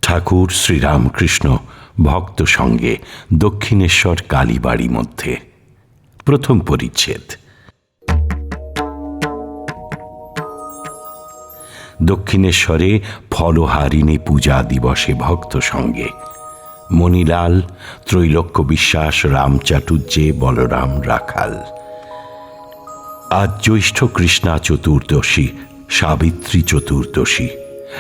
ঠাকুর শ্রীরামকৃষ্ণ ভক্ত সঙ্গে দক্ষিণেশ্বর কালীবাড়ি মধ্যে প্রথম পরিচ্ছেদ। দক্ষিণেশ্বরে ফলহারিণী পূজা দিবসে ভক্ত সঙ্গে মণিলাল, ত্রৈলোক্য বিশ্বাস, রাম চাটুর্যে, বলরাম রাখাল। আজ জ্যৈষ্ঠ কৃষ্ণা চতুর্দশী, সাবিত্রী চতুর্দশী,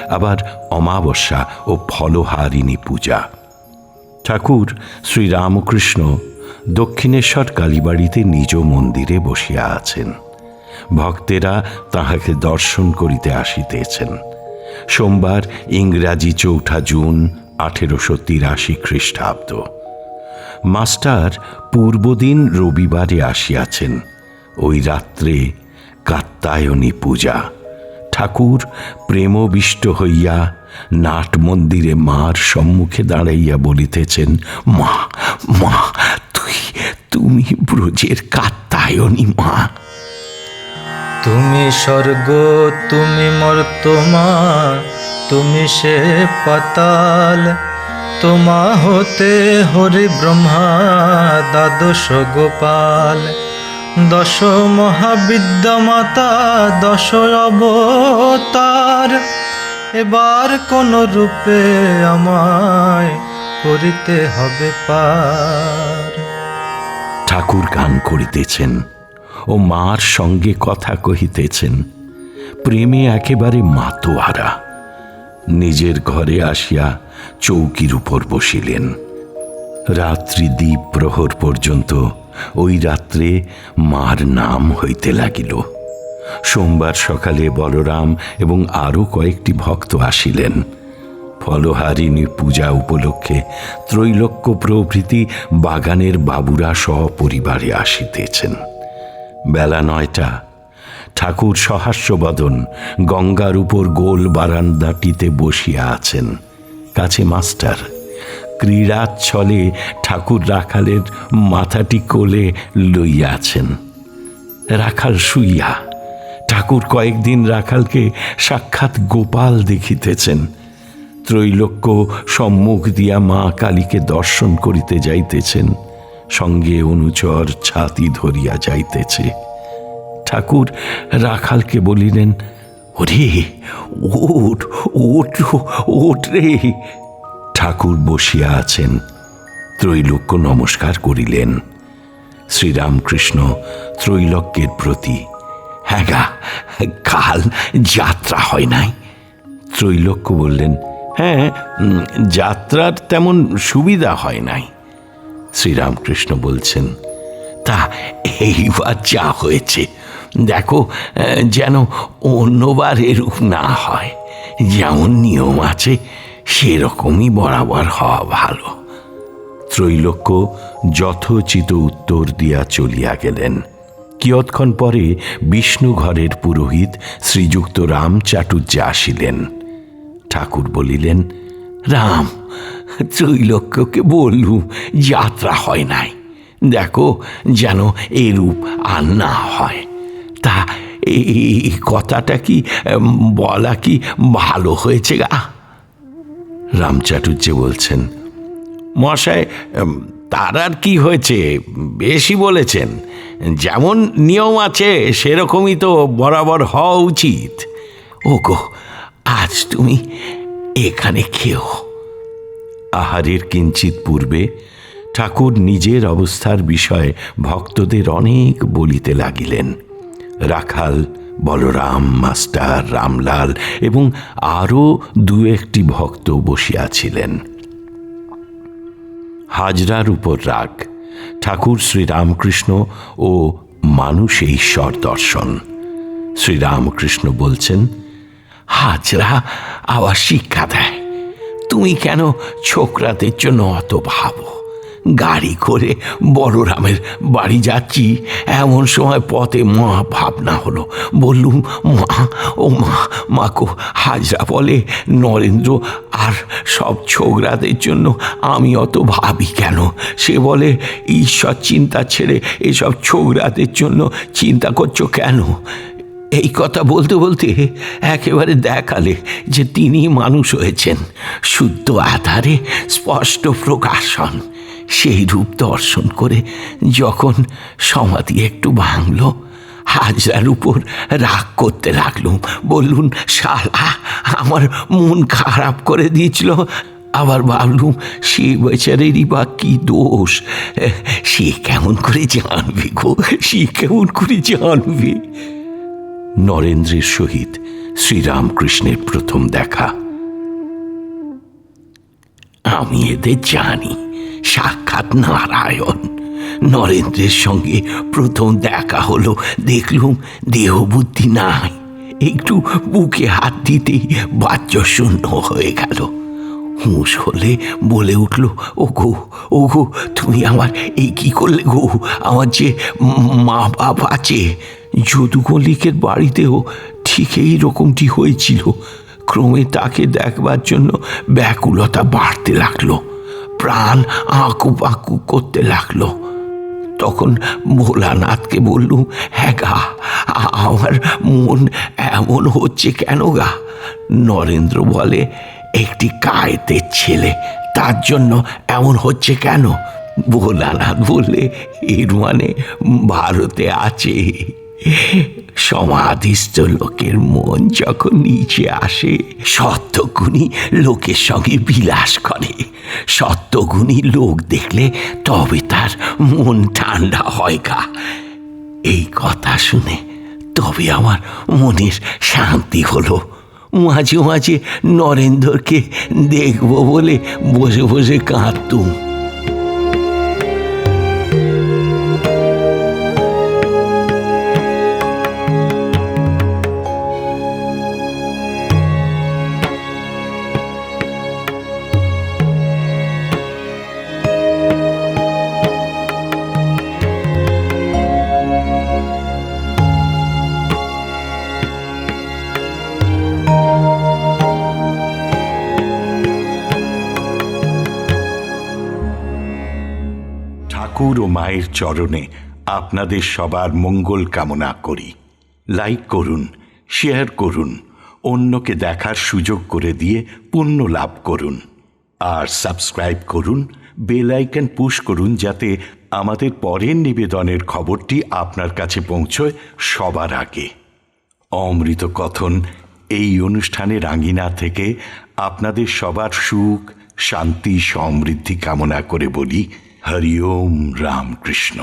আবার অমাবস্যা ও ফলহারিণী পূজা। ঠাকুর শ্রীরামকৃষ্ণ দক্ষিণেশ্বর কালীবাড়িতে নিজ মন্দিরে বসিয়া আছেন। ভক্তেরা তাহাকে দর্শন করিতে আসিতেছেন। সোমবার ইংরাজি 4 জুন 1883 খ্রিস্টাব্দ। মাস্টার পূর্বদিন রবিবারে আসিয়াছেন। ওই রাত্রে কাত্যায়নী পূজা। ঠাকুর প্রেমবিষ্ট হইয়া নাট মন্দিরে মার সম্মুখে দাঁড়াইয়া বলিতেছেন, মা মা, তুমি ব্রজের কাত্যায়নী মা। তুমি স্বর্গ, তুমি মর্তমা, তুমি সে পাতাল। তোমা হতে হরি ব্রহ্মা, দ্বাদশ গোপাল। 10 মহাবিদ্যা মাতা, 10 অবতার। এবার কোন রূপে আমায় করিতে হবে পার। ঠাকুর গান করিতেছেন ও মার সঙ্গে কথা কহিতেছেন। প্রেমে একেবারে মাতোয়ারা। নিজের ঘরে আসিয়া চৌকির উপর বসিলেন। রাত্রি দ্বীপ প্রহর পর্যন্ত ওই রাত্রে মার নাম হইতে লাগিল। সোমবার সকালে বলরাম এবং আরও কয়েকটি ভক্ত আসিলেন। ফলহারিণী পূজা উপলক্ষে ত্রৈলোক্য প্রভৃতি বাগানের বাবুরা সপরিবারে আসিতেছেন। বেলা 9টা। ঠাকুর সহাস্যবদন গঙ্গার উপর গোল বারান্দাটিতে বসিয়া আছেন। কাছে মাস্টার। ক্রীড়াচ্ছলে ঠাকুর রাখালের মাথাটি কোলে লইয়া আছেন। রাখাল শুইয়া। ঠাকুর কয়েকদিন রাখালকে সাক্ষাৎ গোপাল দেখিতেছেন। ত্রৈলোক্য সম্মুখ দিয়া মা কালীকে দর্শন করিতে যাইতেছেন। সঙ্গে অনুচর ছাতি ধরিয়া যাইতেছে। ঠাকুর রাখালকে বলিলেন, ওরে ওঠ ওঠ ওঠ রে। ঠাকুর বসিয়া আছেন। ত্রৈলোক্য নমস্কার করিলেন। শ্রীরামকৃষ্ণ ত্রৈলোক্যের প্রতি, হ্যাঁ গা, কাল যাত্রা হয় নাই। ত্রৈলোক্য বললেন, হ্যাঁ, যাত্রার তেমন সুবিধা হয় নাই। শ্রীরামকৃষ্ণ বলছেন, তা এইবার যা হয়েছে দেখো যেন অন্যবার এরূপ না হয়। যেমন নিয়ম আছে সেরকমই বরাবর হওয়া ভালো। ত্রৈলোক্য যথোচিত উত্তর দিয়া চলিয়া গেলেন। কিয়ৎক্ষণ পরে বিষ্ণু ঘরের পুরোহিত শ্রীযুক্ত রাম চাটুর্যে আসিলেন। ঠাকুর বলিলেন, রাম, ত্রৈলোক্যকে বললুম যাত্রা হয় নাই, দেখো যেন এরূপ আর না হয়। তা এই কথাটা কি বলা কি ভালো হয়েছে গা? রাম চাটুর্যে বলছেন, মশাই, তার আর কি হয়েছে, বেশি বলেছেন। যেমন নিয়ম আছে সেরকমই তো বরাবর হওয়া উচিত। ওগো, আজ তুমি এখানে খেও। আহারের কিঞ্চিত পূর্বে ঠাকুর নিজের অবস্থার বিষয়ে ভক্তদের অনেক বলিতে লাগিলেন। রাখাল, বলরাম, মাস্টার, রামলাল এবং আরও 2-1টি ভক্ত বসিয়াছিলেন। হাজরার উপর রাগ। ঠাকুর শ্রীরামকৃষ্ণ ও মানুষে ঈশ্বর দর্শন। শ্রীরামকৃষ্ণ বলছেন, হাজরা আবার শিক্ষা দেয়, তুমি কেন ছোকরাদের জন্য অত ভাবো? গাড়ি করে বলরামের বাড়ি যাচ্ছি, এমন সময় পথে মা ভাবনা হলো। বললুম, মা, ও মা, মাকো, হাজরা বলে নরেন্দ্র আর সব ছোকরাদের জন্য আমি অত ভাবি কেন? সে বলে ঈশ্বর চিন্তা ছেড়ে এসব ছোকরাদের জন্য চিন্তা করছো কেন? এই কথা বলতে বলতে একেবারে দেখালে যে তিনি মানুষ হয়েছেন, শুদ্ধ আধারে স্পষ্ট প্রকাশন। সেই রূপ দর্শন করে যখন সমাধি একটু ভাঙল, হাজরার উপর রাগ করতে লাগলুম। বললুম, শালা আমার মন খারাপ করে দিয়েছিল। আবার ভাবলুম, সে বেচারেরই বা কি দোষ? সে কেমন করে জানবে গো, সে কেমন করে জানবে? নরেন্দ্রের সহিত শ্রীরামকৃষ্ণের প্রথম দেখা। আমি এদের জানি, সাক্ষাৎ নারায়ণ। নরেন্দ্রের সঙ্গে প্রথম দেখা হলো, দেখলুম দেহ বুদ্ধি নাই। একটু বুকে হাত দিতেই বাহ্য শূন্য হয়ে গেল। হুঁশ হলে বলে উঠল, ও গো, তুমি আমার এই কি করলে গো? আমার যে মা বাপ আছে। যদু মল্লিকের বাড়িতেও ঠিক এই রকমটি হয়েছিল। ক্রমে তাকে দেখবার জন্য ব্যাকুলতা বাড়তে লাগলো, প্রাণ আঁকু পাকু করতে লাগলো। তখন ভোলানাথকে বললুম, হ্যাঁ গা, আমার মন এমন হচ্ছে কেন গা? নরেন্দ্র বলে, একটি কায়েতের ছেলে, তার জন্য এমন হচ্ছে কেন? ভোলানাথ বললে, এর মানে ভারতে আছে, সমাধিস্থ লোকের মন যখন নিচে আসে, সত্যগুণী লোকের সঙ্গে বিলাস করে। সত্যগুণী লোক দেখলে তবে তার মন ঠান্ডা হয় গা। এই কথা শুনে তবে আমার মনের শান্তি হলো। মাঝে মাঝে নরেন্দ্রকে দেখব বলে বসে বসে কাঁদতুম। ঠাকুর ও মায়ের চরণে আপনাদের সবার মঙ্গল কামনা করি। লাইক করুন, শেয়ার করুন, অন্যকে দেখার সুযোগ করে দিয়ে পুণ্য লাভ করুন। আর সাবস্ক্রাইব করুন, বেল আইকন পুশ করুন, যাতে আমাদের পরের নিবেদনের খবরটি আপনার কাছে পৌঁছয় সবার আগে। অমৃত কথন এই অনুষ্ঠানের আঙিনা থেকে আপনাদের সবার সুখ, শান্তি, সমৃদ্ধি কামনা করে বলি, হরি ওম রামকৃষ্ণ।